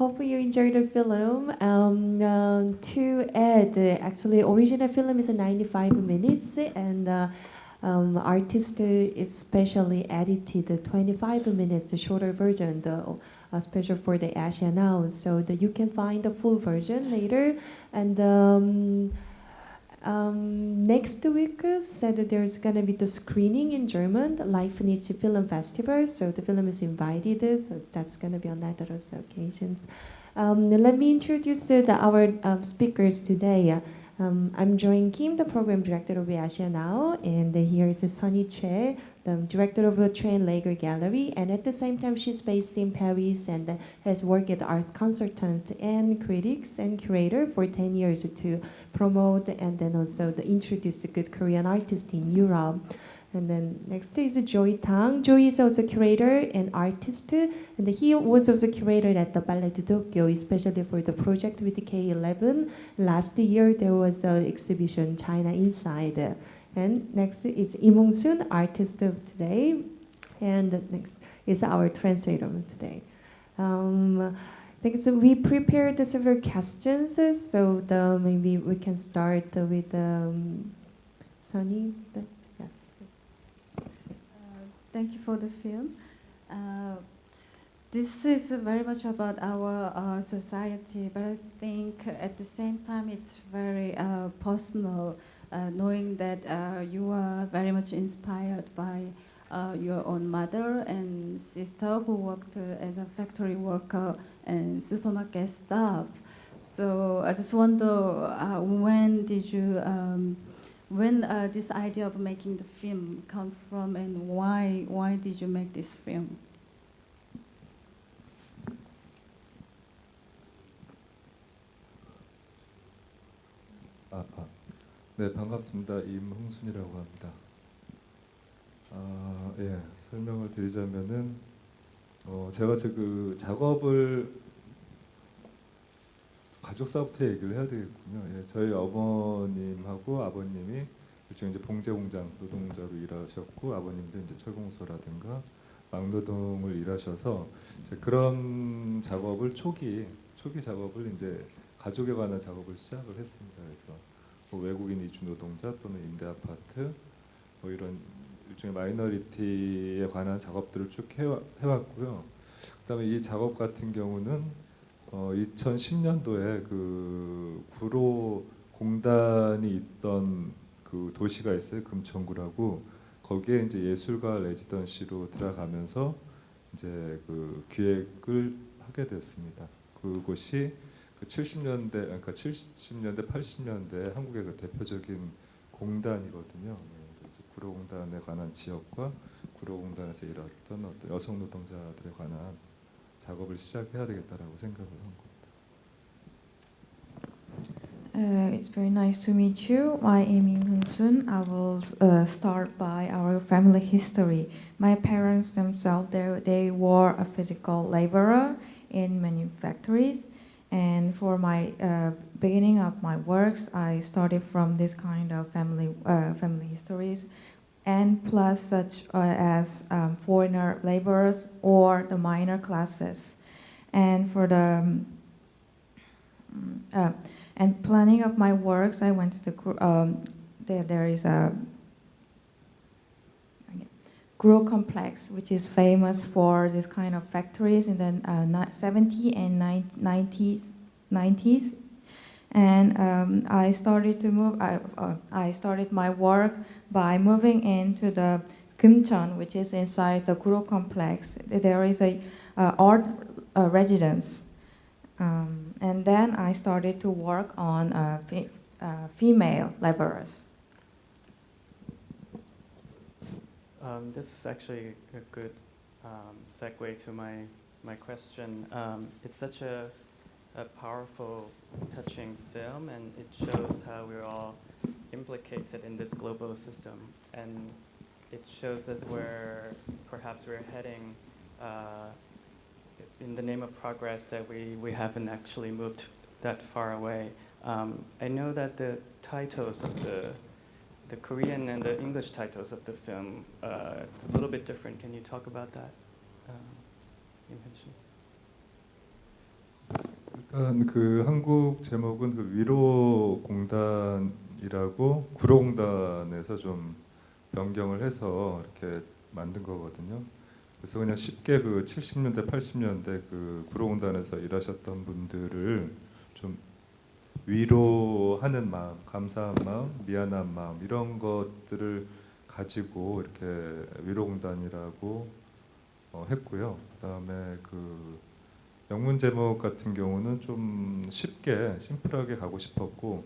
Hope you enjoyed the film. To add, actually, original film is 95 minutes, and artist especially edited the 25 minutes shorter version, the special for the Asia Now, so that you can find the full version later. And next week said that there's gonna be the screening in German, the Leibniz Film Festival. So the film is invited. So that's gonna be on that those occasions. Let me introduce our speakers today. I'm Join Kim, the program director of Asia Now, and here is Sunny Choi, the director of the Train Lager Gallery, and at the same time she's based in Paris and has worked as art consultant and critics and curator for 10 years to promote and then also to introduce good Korean artists in Europe. And then next is Joy Tang. Joy is also curator and artist, and he was also curator at the Ballet de Tokyo, especially for the project with the K11. Last year there was an exhibition China Inside. And next is Im Hong-soon, artist of today, and next is our translator of today. I think so we prepared several questions, so maybe we can start with Sunny. Yes. Thank you for the film. This is very much about our society, but I think at the same time it's very personal, knowing that you are very much inspired by your own mother and sister who worked as a factory worker and supermarket staff. So I just wonder when did you when this idea of making the film come from, and why did you make this film? 네, 반갑습니다. 임흥순이라고 합니다. 예, 설명을 드리자면은 제가 그 작업을 가족사부터 얘기를 해야 되겠군요. 예, 저희 어머님하고 아버님이 일종의 이제 봉제공장 노동자로 일하셨고, 아버님도 이제 철공소라든가 막노동을 일하셔서 이제 그런 작업을 초기 작업을 이제 가족에 관한 작업을 시작을 했습니다. 그래서 뭐 외국인 이주 노동자 또는 임대 아파트 뭐 이런 일종의 마이너리티에 관한 작업들을 쭉 해왔고요. 그다음에 이 작업 같은 경우는 2010년도에 그 구로 공단이 있던 그 도시가 있어요. 금천구라고. 거기에 이제 예술가 레지던시로 들어가면서 이제 그 기획을 하게 됐습니다. 그곳이 그 70년대, 그러니까 70년대, 80년대 한국의 그 대표적인 공단이거든요. 그래서 구로공단에 관한 지역과 구로공단에서 일했던 어떤 여성 노동자들에 관한 작업을 시작해야 되겠다라고 생각을 한 겁니다. It's very nice to meet you. My name is Im Hong-soon. I will start by our family history. My parents themselves, they were a physical laborer in many factories. And for my beginning of my works, I started from this kind of family histories, and plus such as foreigner laborers or the minor classes. And for the and planning of my works, I went to the there is a Gro complex, which is famous for this kind of factories in the 70s and 90s. And I started to move. I started my work by moving into the Gumcheon, which is inside the Gro complex. There is a art residence, and then I started to work on female laborers. This is actually a good segue to my question. It's such a powerful, touching film, and it shows how we're all implicated in this global system, and it shows us where perhaps we're heading in the name of progress, that we haven't actually moved that far away. I know that the titles of the Korean and the English titles of the film, it's a little bit different. Can you talk about that? You mentioned. 일단 그 한국 제목은 그 위로 공단이라고 구로공단에서 좀 변경을 해서 이렇게 만든 거거든요. 그래서 그냥 쉽게 그 70년대, 80년대 그 구로공단에서 일하셨던 분들을 좀 위로하는 마음, 감사한 마음, 미안한 마음 이런 것들을 가지고 이렇게 위로공단이라고 했고요. 그다음에 그 영문 제목 같은 경우는 좀 쉽게 심플하게 가고 싶었고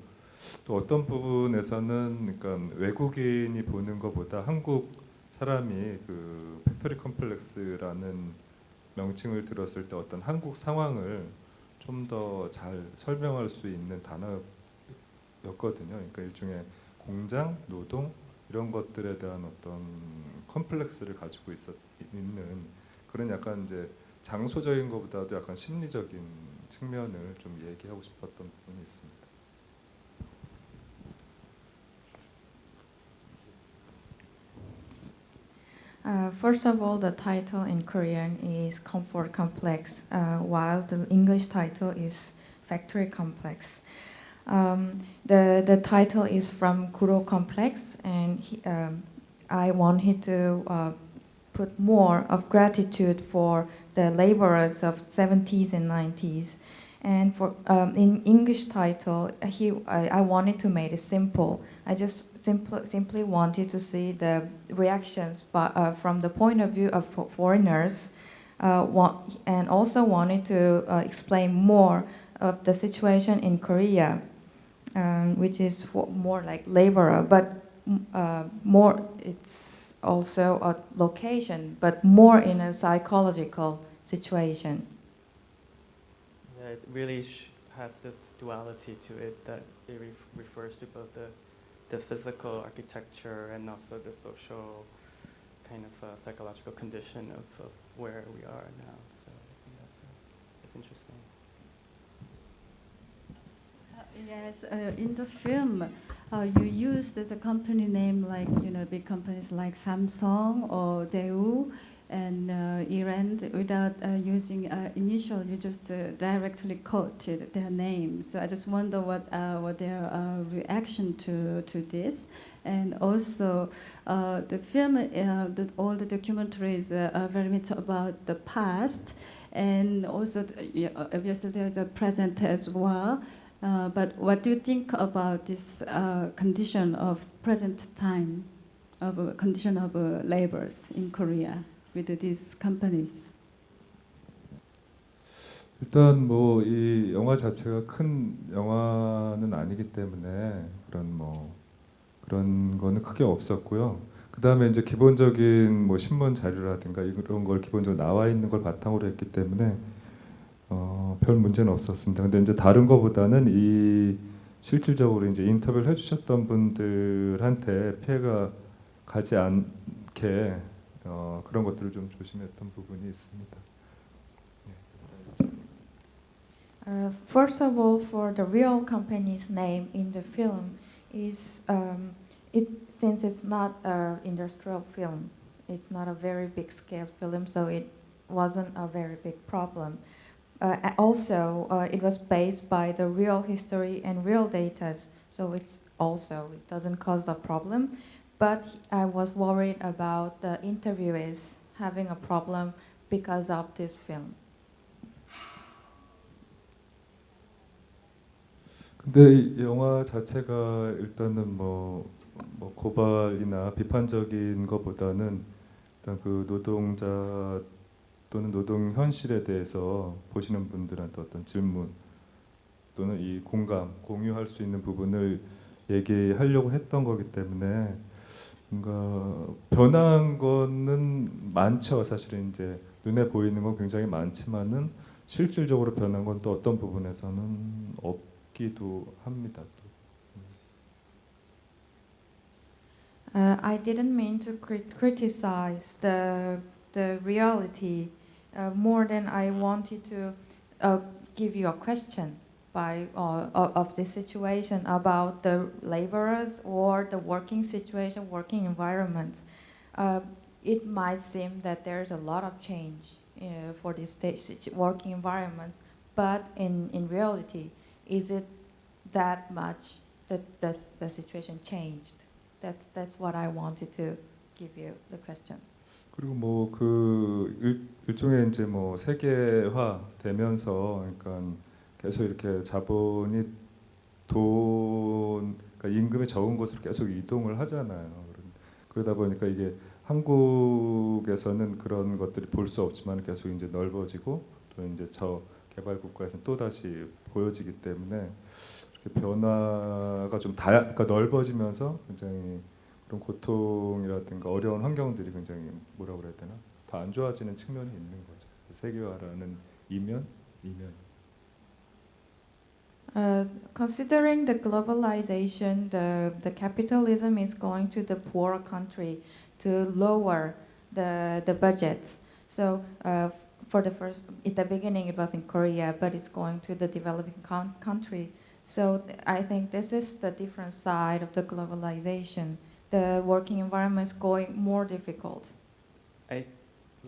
또 어떤 부분에서는 그러니까 외국인이 보는 것보다 한국 사람이 그 팩토리 컴플렉스라는 명칭을 들었을 때 어떤 한국 상황을 좀 더 잘 설명할 수 있는 단어였거든요. 그러니까 일종의 공장, 노동 이런 것들에 대한 어떤 컴플렉스를 가지고 있는 그런 약간 이제 장소적인 것보다도 약간 심리적인 측면을 좀 얘기하고 싶었던 부분이 있습니다. First of all, the title in Korean is Comfort Complex, while the English title is Factory Complex. The title is from Kuro Complex, and I wanted to put more of gratitude for the laborers of 70s and 90s. And for in English title, I wanted to make it simple. I just simply wanted to see the reactions from the point of view of foreigners, and also wanted to explain more of the situation in Korea, which is more like laborer, but more it's also a location, but more in a psychological situation. Yeah, it really has this duality to it that it refers to both the physical architecture and also the social kind of psychological condition of where we are now. So I think that's interesting. Yes, in the film, you used the company name like big companies like Samsung or Daewoo and Iran without using initial. You just directly quoted their names. So I just wonder what their reaction to this. And also, the film, all the documentaries are very much about the past, and also obviously there's a present as well. But what do you think about this condition of present time, of condition of laborers in Korea with these companies? 일단 뭐 이 영화 자체가 큰 영화는 아니기 때문에 그런 거는 크게 없었고요. 그 다음에 이제 기본적인 뭐 신문 자료라든가 이런 걸 기본적으로 나와 있는 걸 바탕으로 했기 때문에 별 문제는 없었습니다. 근데 이제 다른 거보다는 이 실질적으로 이제 인터뷰를 해주셨던 분들한테 피해가 가지 않게 그런 것들을 좀 조심했던 부분이 있습니다. First of all, for the real company's name in the film is since it's not an industrial film, it's not a very big scale film, so it wasn't a very big problem. Also, it was based by the real history and real data, so it doesn't cause a problem. But I was worried about the interviewees having a problem because of this film. 근데 이 영화 자체가 일단은 뭐 고발이나 비판적인 것보다는 일단 그 노동자 또는 노동 현실에 대해서 보시는 분들한테 어떤 질문 또는 이 공유할 수 있는 부분을 얘기하려고 했던 거기 때문에 뭔가 변한 거는 많죠. 사실은 이제 눈에 보이는 건 굉장히 많지만은 실질적으로 변한 건 또 어떤 부분에서는 없기도 합니다. I didn't mean to criticize the reality more than I wanted to give you a question of the situation about the laborers or the working situation, working environment. It might seem that there's a lot of change for this working environments, but in reality, is it that much that the situation changed? That's what I wanted to give you the questions. 그리고 뭐 그 일종의 이제 뭐 세계화 되면서 그러니까 계속 이렇게 자본이 그러니까 임금이 적은 곳으로 계속 이동을 하잖아요. 그러다 보니까 이게 한국에서는 그런 것들이 볼 수 없지만 계속 이제 넓어지고 또 이제 저 개발 국가에서는 또 다시 보여지기 때문에 이렇게 변화가 좀 그러니까 넓어지면서 굉장히 그런 고통이라든가 어려운 환경들이 굉장히 뭐라고 그래야 되나 더 안 좋아지는 측면이 있는 거죠. 세계화라는 이면. Considering the globalization, the capitalism is going to the poorer country to lower the budgets. So for the first, at the beginning it was in Korea, but it's going to the developing country. So I think this is the different side of the globalization. The working environment is going more difficult. I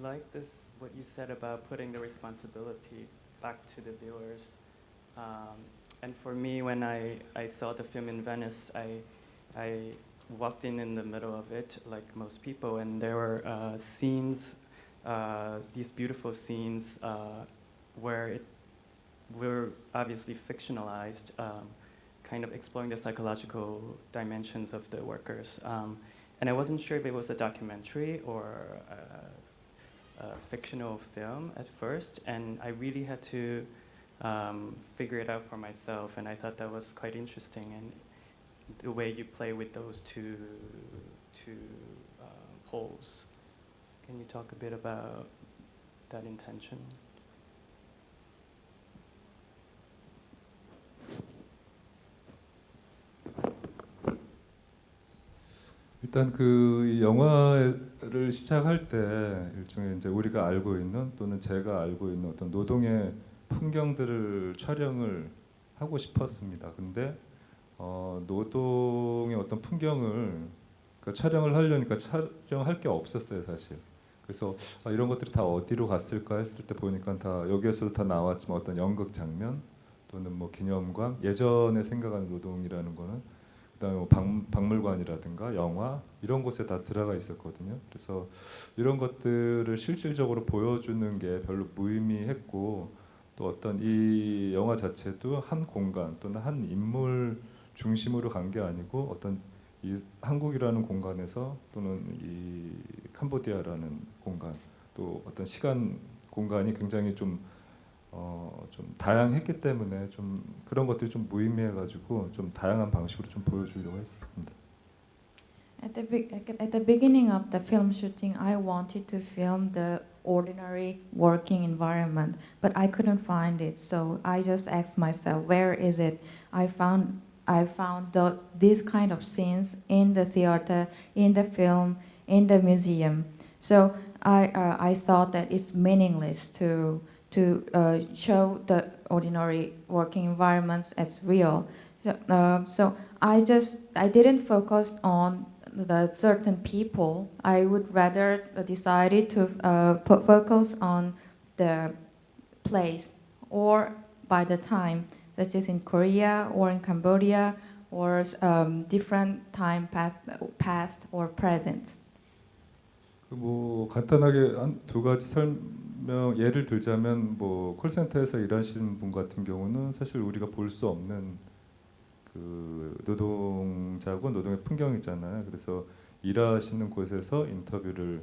like this, what you said about putting the responsibility back to the viewers. And for me, when I saw the film in Venice, I walked in the middle of it, like most people, and there were scenes, these beautiful scenes where it were obviously fictionalized, kind of exploring the psychological dimensions of the workers. And I wasn't sure if it was a documentary or a fictional film at first, and I really had to figure it out for myself, and I thought that was quite interesting, and the way you play with those two poles. Can you talk a bit about that intention? 일단 그 영화를 시작할 때 일종의 이제 우리가 알고 있는 또는 제가 알고 있는 어떤 노동의 풍경들을 촬영을 하고 싶었습니다. 근데 노동의 어떤 풍경을 촬영을 하려니까 촬영할 게 없었어요, 사실. 그래서 이런 것들이 다 어디로 갔을까 했을 때 보니까 다 여기에서도 다 나왔지만 어떤 연극 장면 또는 뭐 기념관, 예전에 생각하는 노동이라는 거는 그다음에 뭐 박물관이라든가 영화 이런 곳에 다 들어가 있었거든요. 그래서 이런 것들을 실질적으로 보여주는 게 별로 무의미했고 또 어떤 이 영화 자체도 한 공간 또는 한 인물 중심으로 간 게 아니고 어떤 이 한국이라는 공간에서 또는 이 캄보디아라는 공간 또 어떤 시간 공간이 굉장히 좀 다양했기 때문에 좀 그런 것들이 좀 무의미해가지고 좀 다양한 방식으로 좀 보여주려고 했습니다. At the beginning of the film shooting, I wanted to film the ordinary working environment, but I couldn't find it. So I just asked myself, where is it? I found these kind of scenes in the theater, in the film, in the museum. So I thought that it's meaningless to show the ordinary working environments as real. So I didn't focus on the certain people. I would rather decided to focus on the place or by the time, such as in Korea or in Cambodia or different time past or present. 뭐 간단하게 한 두 가지 예를 들자면 뭐 콜센터에서 일하시는 분 같은 경우는 사실 우리가 볼 수 없는 그 노동자고 노동의 풍경이잖아요. 그래서 일하시는 곳에서 인터뷰를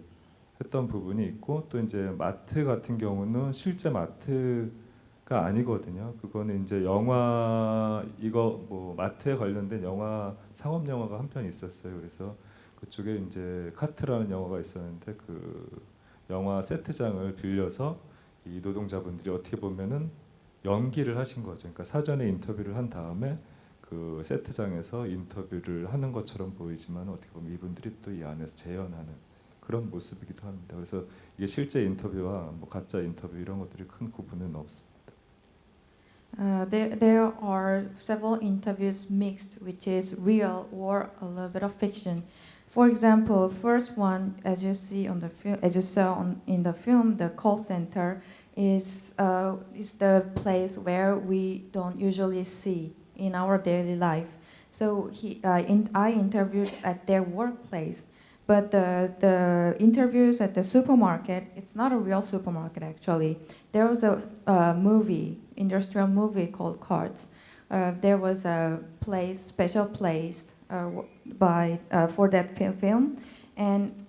했던 부분이 있고 또 이제 마트 같은 경우는 실제 마트가 아니거든요. 그거는 이제 영화 이거 뭐 마트에 관련된 영화 상업 영화가 한 편 있었어요. 그래서 그쪽에 이제 카트라는 영화가 있었는데 그 영화 세트장을 빌려서 이 노동자분들이 어떻게 보면은 연기를 하신 거죠. 그러니까 사전에 인터뷰를 한 다음에 그 세트장에서 인터뷰를 하는 것처럼 보이지만 어떻게 보면 이분들이 또 이 안에서 재현하는 그런 모습이기도 합니다. 그래서 이게 실제 인터뷰와 뭐 가짜 인터뷰 이런 것들이 큰 구분은 없습니다. There are several interviews mixed, which is real or a little bit of fiction. For example, first one, as you see on the film, as you saw in the film, the call center, is the place where we don't usually see in our daily life. So I interviewed at their workplace, but the interviews at the supermarket, it's not a real supermarket actually. There was a industrial movie called Cards. There was a special place for that film, and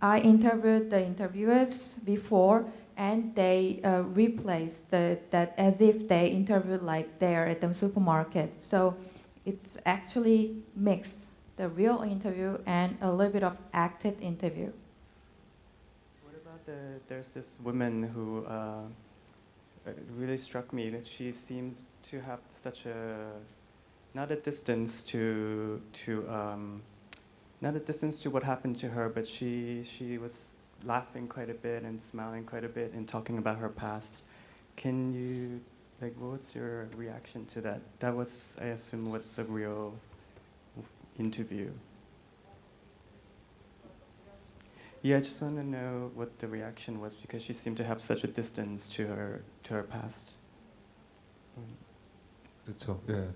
I interviewed the interviewers before, and they replaced that as if they interviewed like there at the supermarket. So it's actually mixed, the real interview and a little bit of acted interview. What about there's this woman who really struck me, that she seemed to have such not a distance to what happened to her, but she was laughing quite a bit and smiling quite a bit and talking about her past. Can you, what's your reaction to that? That was, I assume, what's a real interview. Yeah, I just want to know what the reaction was, because she seemed to have such a distance to her past. 그렇죠. 예.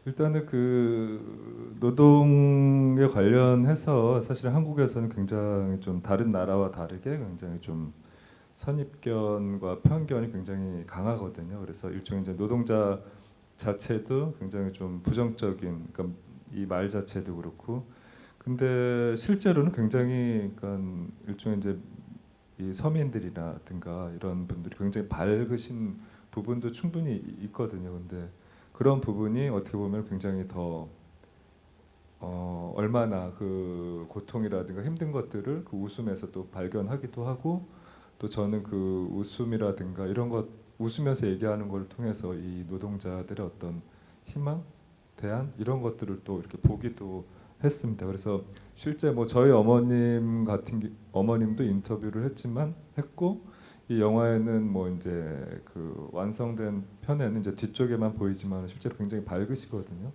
일단은 그 노동에 관련해서 사실 한국에서는 굉장히 좀 다른 나라와 다르게 굉장히 좀 선입견과 편견이 굉장히 강하거든요. 그래서 일종의 이제 노동자 자체도 굉장히 좀 부정적인, 그러니까 이 말 자체도 그렇고, 근데 실제로는 굉장히 그러니까 일종의 이제 이 서민들이라든가 이런 분들이 굉장히 밝으신 부분도 충분히 있거든요. 근데 그런 부분이 어떻게 보면 굉장히 더 얼마나 그 고통이라든가 힘든 것들을 그 웃음에서 또 발견하기도 하고, 또 저는 그 웃음이라든가 이런 것, 웃으면서 얘기하는 걸 통해서 이 노동자들의 어떤 희망, 대안 이런 것들을 또 이렇게 보기도 했습니다. 그래서 실제 뭐 저희 어머님도 인터뷰를 했고, 이 영화에는 뭐 이제 그 완성된 편에는 이제 뒤쪽에만 보이지만 실제로 굉장히 밝으시거든요.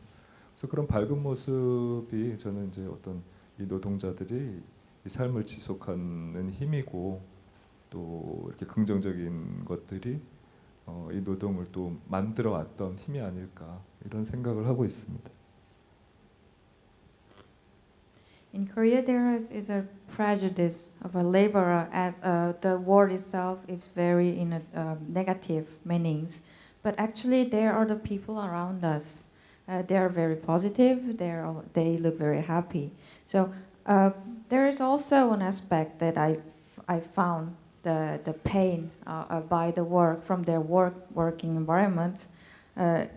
그래서 그런 밝은 모습이 저는 이제 어떤 이 노동자들이 이 삶을 지속하는 힘이고, 또 이렇게 긍정적인 것들이 이 노동을 또 만들어 왔던 힘이 아닐까 이런 생각을 하고 있습니다. In Korea, there is a prejudice of a laborer, as the word itself is very in a negative meanings. But actually, there are the people around us. They are very positive. They look very happy. So there is also an aspect that I found the pain by the work from their working environment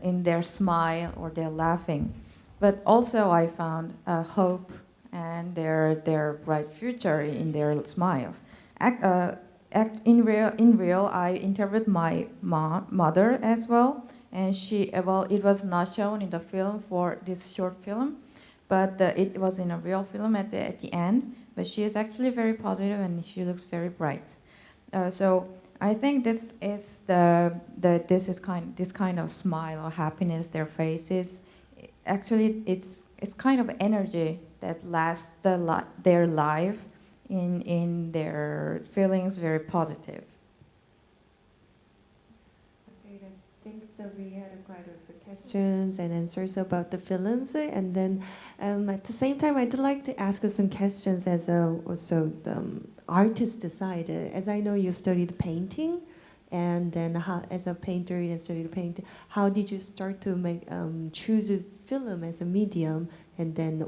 in their smile or their laughing. But also, I found hope and their bright future in their smiles. In real, I interviewed my mother as well, and it was not shown in the film for this short film, but it was in a real film at the end. But she is actually very positive and she looks very bright. So I think this is this kind of smile or happiness their faces. Actually, it's kind of energy that lasts their life in their feelings very positive. Okay, I think so. We had quite a questions and answers about the films, and then at the same time, I'd like to ask you some questions as also the artist side. As I know, you studied painting, and then as a painter, you studied painting. How did you start to choose a film as a medium? And then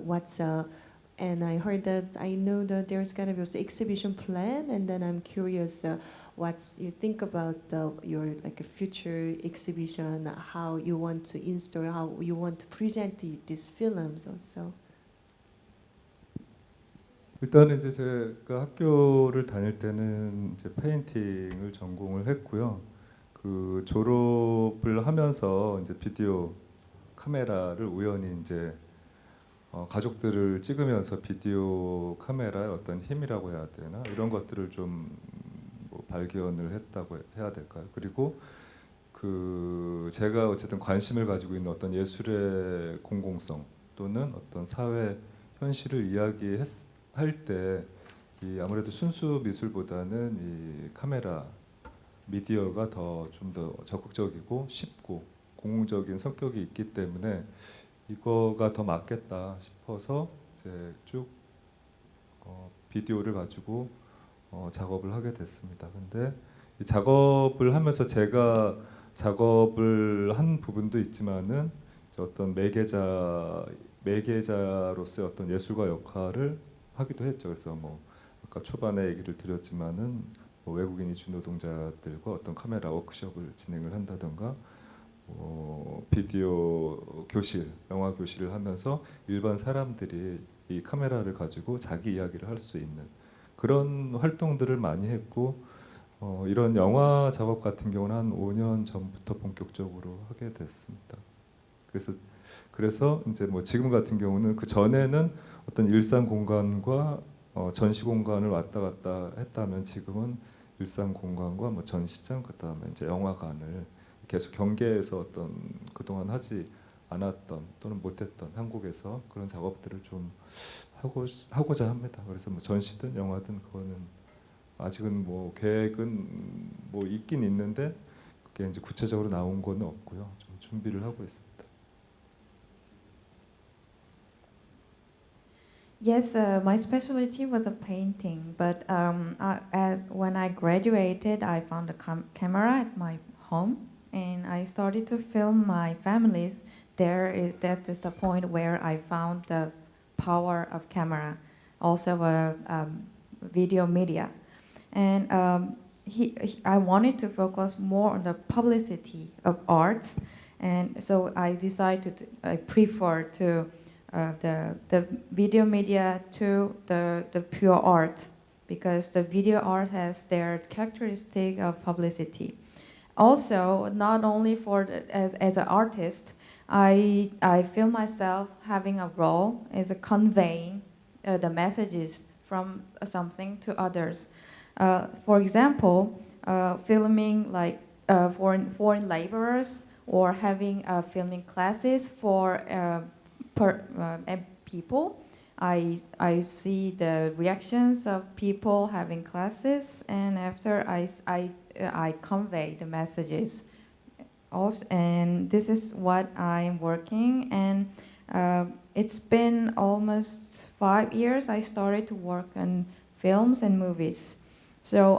and I heard that, I know that there's going to be also exhibition plan, and then I'm curious what you think about your like a future exhibition, how you want to install, how you want to present these films also. 일단은 이제 제가 학교를 다닐 때는 이제 페인팅을 전공을 했고요. 그 졸업을 하면서 이제 비디오 카메라를 우연히 이제 가족들을 찍으면서 비디오 카메라의 어떤 힘이라고 해야 되나 이런 것들을 좀 뭐 발견을 했다고 해야 될까요? 그리고 그 제가 어쨌든 관심을 가지고 있는 어떤 예술의 공공성 또는 어떤 사회 현실을 이야기할 때 이 아무래도 순수 미술보다는 이 카메라 미디어가 더 좀 더 적극적이고 쉽고 공공적인 성격이 있기 때문에 이거가 더 맞겠다 싶어서 이제 쭉 비디오를 가지고 작업을 하게 됐습니다. 근데 이 작업을 하면서 제가 작업을 한 부분도 있지만은 이제 어떤 매개자로서의 어떤 예술가 역할을 하기도 했죠. 그래서 뭐 아까 초반에 얘기를 드렸지만은 뭐 외국인 이주 노동자들과 어떤 카메라 워크숍을 진행을 한다던가 비디오 교실, 영화 교실을 하면서 일반 사람들이 이 카메라를 가지고 자기 이야기를 할 수 있는 그런 활동들을 많이 했고 이런 영화 작업 같은 경우는 한 5년 전부터 본격적으로 하게 됐습니다. 그래서 이제 뭐 지금 같은 경우는 그 전에는 어떤 일상 공간과 전시 공간을 왔다 갔다 했다면 지금은 일상 공간과 뭐 전시장 그다음에 이제 영화관을 계속 경계해서 어떤 그동안 하지 않았던 또는 못했던 한국에서 그런 작업들을 좀 하고자 합니다. 그래서 뭐 전시든 영화든 그거는 아직은 뭐 계획은 뭐 있긴 있는데 그게 이제 구체적으로 나온 건 없고요. 좀 준비를 하고 있습니다. Yes, my specialty was a painting, but as when I graduated, I found a camera at my home, and I started to film my families. That is the point where I found the power of camera, also video media, and I wanted to focus more on the publicity of art, and so I prefer to the video media to the pure art, because the video art has their characteristic of publicity. Also, not only as an artist, I feel myself having a role as a conveying the messages from something to others. For example, filming like foreign laborers, or having filming classes for people. I see the reactions of people having classes, and after I convey the messages. Also, and this is what I'm working, and it's been almost 5 years I started to work on films and movies. So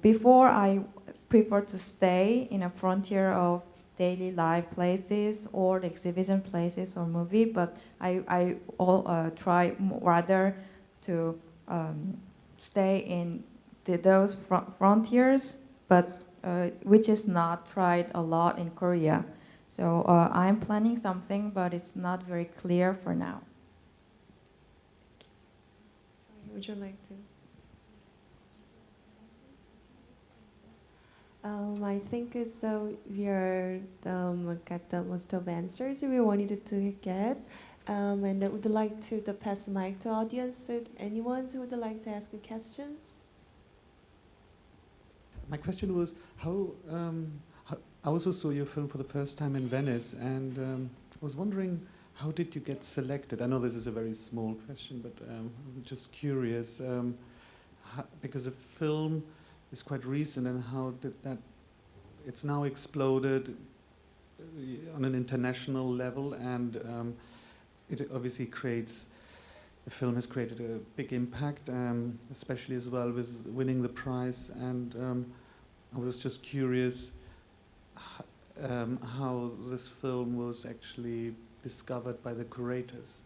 before I prefer to stay in a frontier of daily life places or the exhibition places or movie, but I try rather to stay in those frontiers, but which is not tried a lot in Korea. So I'm planning something, but it's not very clear for now. Would you like to? I think it's we are got the most of answers we wanted to get, and I would like to pass the mic to audience. So anyone who would like to ask questions? My question was how I also saw your film for the first time in Venice, and I was wondering, how did you get selected? I know this is a very small question, but I'm just curious, because the film is quite recent, and how did that? It's now exploded on an international level, and it obviously creates. The film has created a big impact, especially as well with winning the prize. And I was just curious how this film was actually discovered by the curators.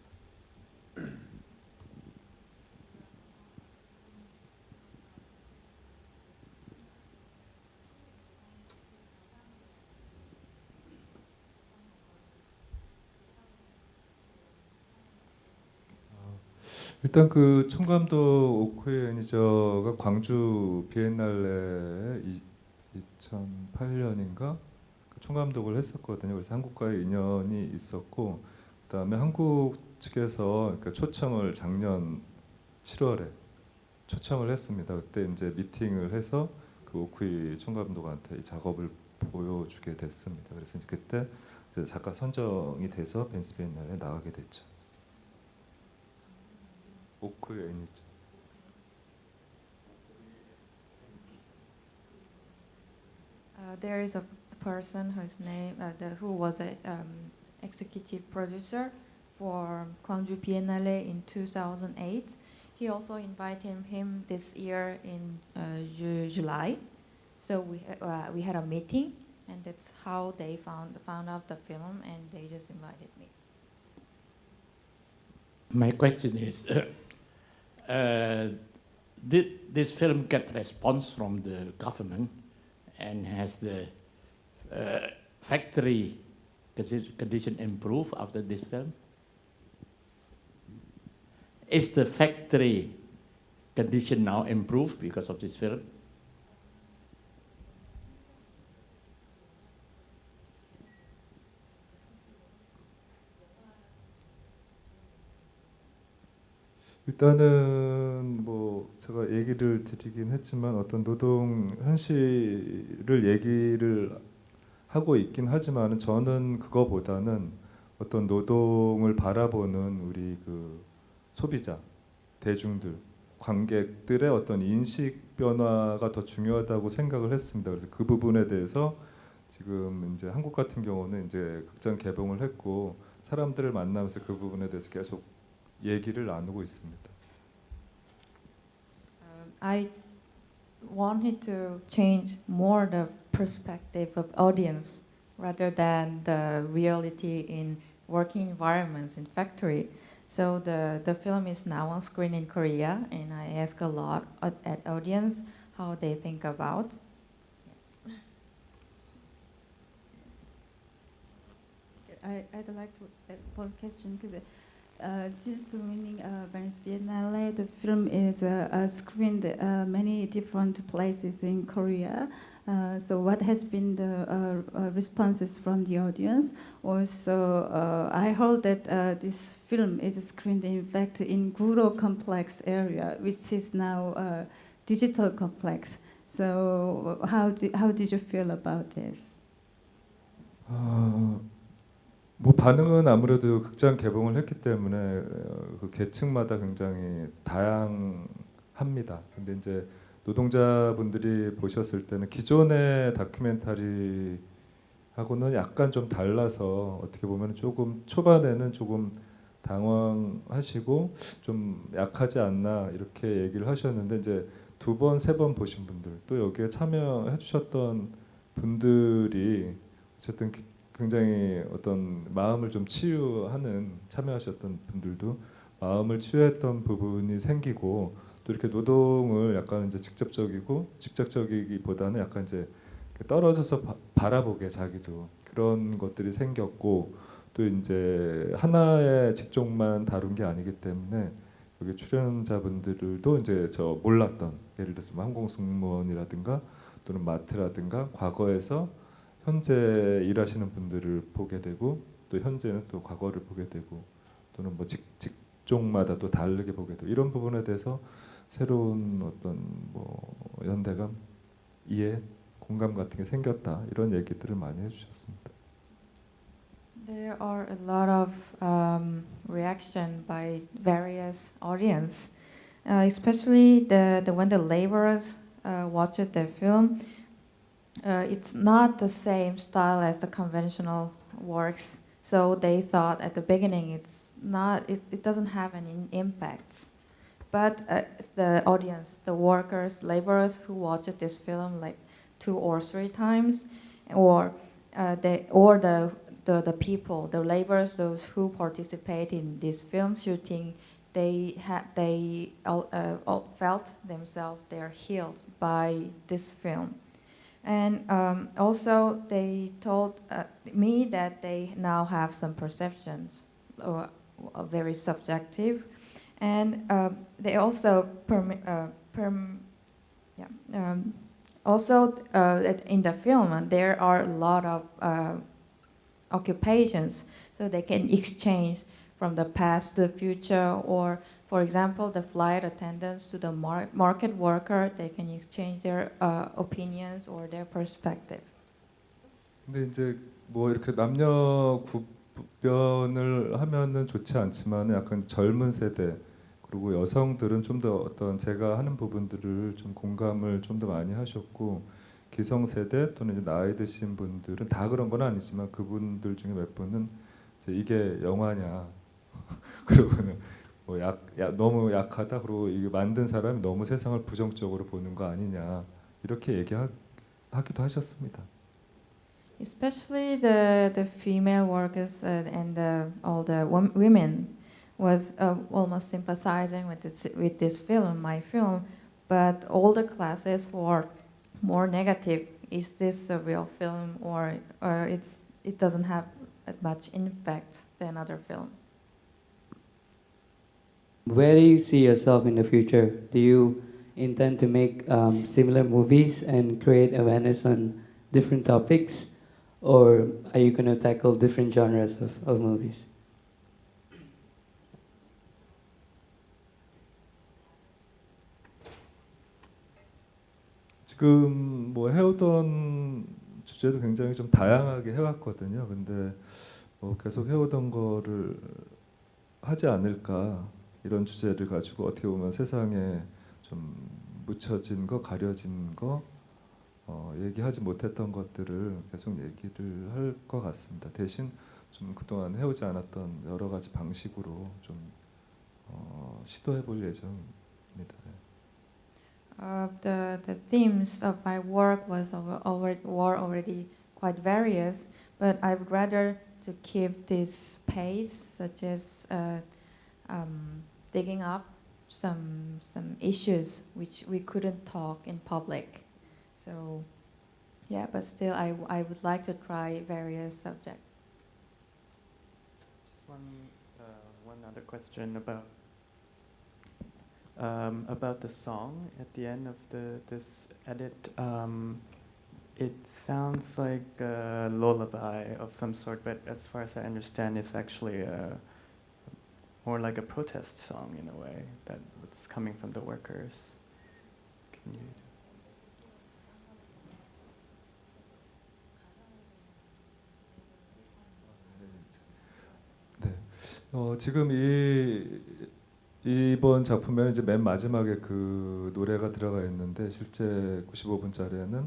일단 그 총감독 오쿠에 애니저가 광주 비엔날레 2008년인가 총감독을 했었거든요. 그래서 한국과의 인연이 있었고, 그다음에 한국 측에서 그러니까 초청을 작년 7월에 초청을 했습니다. 그때 이제 미팅을 해서 그 오쿠이 총감독한테 이 작업을 보여주게 됐습니다. 그래서 이제 그때 이제 작가 선정이 돼서 벤스 비엔날레에 나가게 됐죠. 오쿠이 애니저. There is a person whose name, who was a executive producer for Gwangju Biennale in 2008. He also invited him this year in July. So we had a meeting, and that's how they found out the film, and they just invited me. My question is, did this film get response from the government, and has the factory condition improved after this film? Is the factory condition now improved because of this film? 일단은 뭐 제가 얘기를 드리긴 했지만 어떤 노동 현실을 얘기를 하고 있긴 하지만은 저는 그거보다는 어떤 노동을 바라보는 우리 그 소비자, 대중들, 관객들의 어떤 인식 변화가 더 중요하다고 생각을 했습니다. 그래서 그 부분에 대해서 지금 이제 한국 같은 경우는 이제 극장 개봉을 했고 사람들을 만나면서 그 부분에 대해서 계속 얘기를 나누고 있습니다. I wanted to change more the perspective of audience rather than the reality in working environments in factory. So the film is now on screen in Korea, and I ask a lot at audience how they think about. I'd like to ask one question because since winning Venice Biennale, the film is screened many different places in Korea. So what has been the responses from the audience? Also, I heard that this film is screened in fact in Guro complex area, which is now digital complex. So how did you feel about this? 뭐 반응은 아무래도 극장 개봉을 했기 때문에 그 계층마다 굉장히 다양합니다. 근데 이제 노동자분들이 보셨을 때는 기존의 다큐멘터리하고는 약간 좀 달라서 어떻게 보면 조금 초반에는 조금 당황하시고 좀 약하지 않나 이렇게 얘기를 하셨는데 이제 두 번, 세 번 보신 분들 또 여기에 참여해 주셨던 분들이 어쨌든 굉장히 어떤 마음을 좀 치유하는 참여하셨던 분들도 마음을 치유했던 부분이 생기고 또 이렇게 노동을 약간 이제 직접적이기보다는 약간 이제 떨어져서 바라보게 자기도 그런 것들이 생겼고 또 이제 하나의 직종만 다룬 게 아니기 때문에 여기 출연자분들도 이제 저 몰랐던 예를 들어서 뭐 항공승무원이라든가 또는 마트라든가 과거에서 현재 일하시는 분들을 보게 되고 또 현재는 또 과거를 보게 되고 또는 뭐 직종마다 또 다르게 보게 되고 이런 부분에 대해서 새로운 어떤 뭐 연대감, 이해, 공감 같은 게 생겼다 이런 얘기들을 많이 해주셨습니다. There are a lot of reaction by various audience, especially when the laborers watched the film. It's not the same style as the conventional works, so they thought at the beginning it doesn't have any impacts. But the audience, the workers, laborers who watched this film like 2 or 3 times, or the people, the laborers, those who participate in this film shooting, they all felt themselves they're healed by this film. And also they told me that they now have some perceptions, very subjective, and they also in the film there are a lot of occupations, so they can exchange from the past to the future, or for example, the flight attendants to the market worker, they can exchange their opinions or their perspective. 근데 이제 뭐 이렇게 남녀 구별을 하면은 좋지 않지만 약간 젊은 세대 그리고 여성들은 좀 더 어떤 제가 하는 부분들을 좀 공감을 좀 더 많이 하셨고 기성세대 또는 이제 나이 드신 분들은 다 그런 건 아니지만 그분들 중에 몇 분은 이제 이게 영화냐 그러고는 뭐 너무 약하다 그리고 이게 만든 사람이 너무 세상을 부정적으로 보는 거 아니냐 이렇게 얘기하기도 하셨습니다. Especially the female workers and all the women was almost sympathizing with this film, my film, but all the classes were more negative. Is this a real film or it doesn't have much impact than other films? Where do you see yourself in the future? Do you intend to make similar movies and create awareness on different topics? Or are you going to tackle different genres of movies? 지금 뭐 해오던 주제도 굉장히 좀 다양하게 해왔거든요. 근데 뭐 계속 해오던 거를 하지 않을까 이런 주제를 가지고 어떻게 보면 세상에 좀 묻혀진 거, 가려진 거, 얘기하지 못했던 것들을 계속 얘기를 할 것 같습니다. 대신 좀 그동안 해오지 않았던 여러 가지 방식으로 좀 시도해 볼 예정입니다. The themes of my work were already quite various, but I would rather to keep this pace, such as digging up some issues which we couldn't talk in public. So, yeah, but still, I would like to try various subjects. Just one other question about the song at the end of this edit. It sounds like a lullaby of some sort, but as far as I understand, it's actually more like a protest song in a way that it's coming from the workers. Can you? 지금 이번 작품에는 이제 맨 마지막에 그 노래가 들어가 있는데 실제 95분짜리에는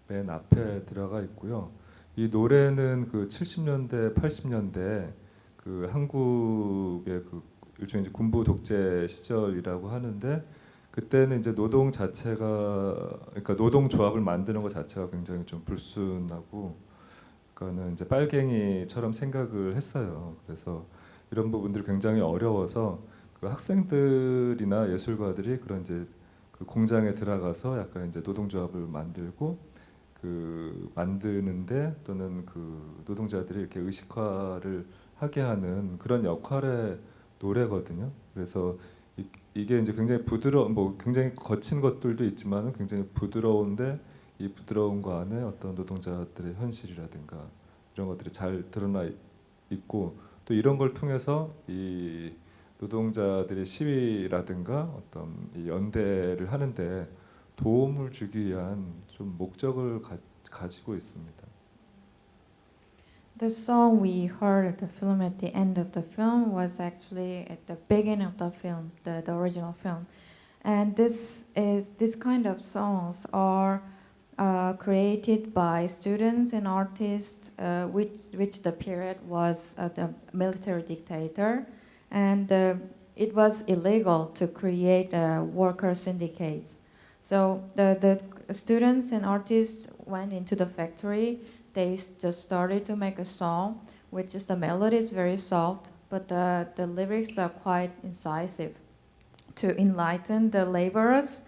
맨 앞에 들어가 있고요. 이 노래는 그 70년대, 80년대 그 한국의 그 일종의 이제 군부 독재 시절이라고 하는데 그때는 이제 노동 자체가 그러니까 노동조합을 만드는 것 자체가 굉장히 좀 불순하고 그러니까는 이제 빨갱이처럼 생각을 했어요. 그래서 이런 부분들이 굉장히 어려워서 그 학생들이나 예술가들이 그런 이제 그 공장에 들어가서 약간 이제 노동조합을 만들고 그 만드는데 또는 그 노동자들이 이렇게 의식화를 하게 하는 그런 역할의 노래거든요. 그래서 이게 이제 굉장히 뭐 굉장히 거친 것들도 있지만은 굉장히 부드러운데 이 부드러운 거 안에 어떤 노동자들의 현실이라든가 이런 것들이 잘 드러나 있고 또 이런 걸 통해서 이 노동자들의 시위라든가 어떤 이 연대를 하는데 도움을 주기 위한 좀 목적을 가지고 있습니다. The song we heard at the film at the end of the film was actually at the beginning of the film, the original film, and this kind of songs are created by students and artists, which the period was the military dictator, and it was illegal to create worker syndicates. So the students and artists went into the factory. They just started to make a song, which is the melody is very soft, but the lyrics are quite incisive, to enlighten the laborers,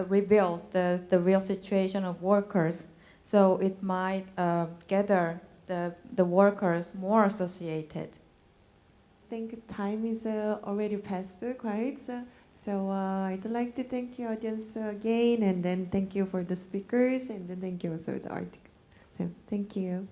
reveal the real situation of workers, so it might gather the workers more associated. I think time is already past quite. So I'd like to thank you audience again, and then thank you for the speakers, and then thank you also the articles. So thank you.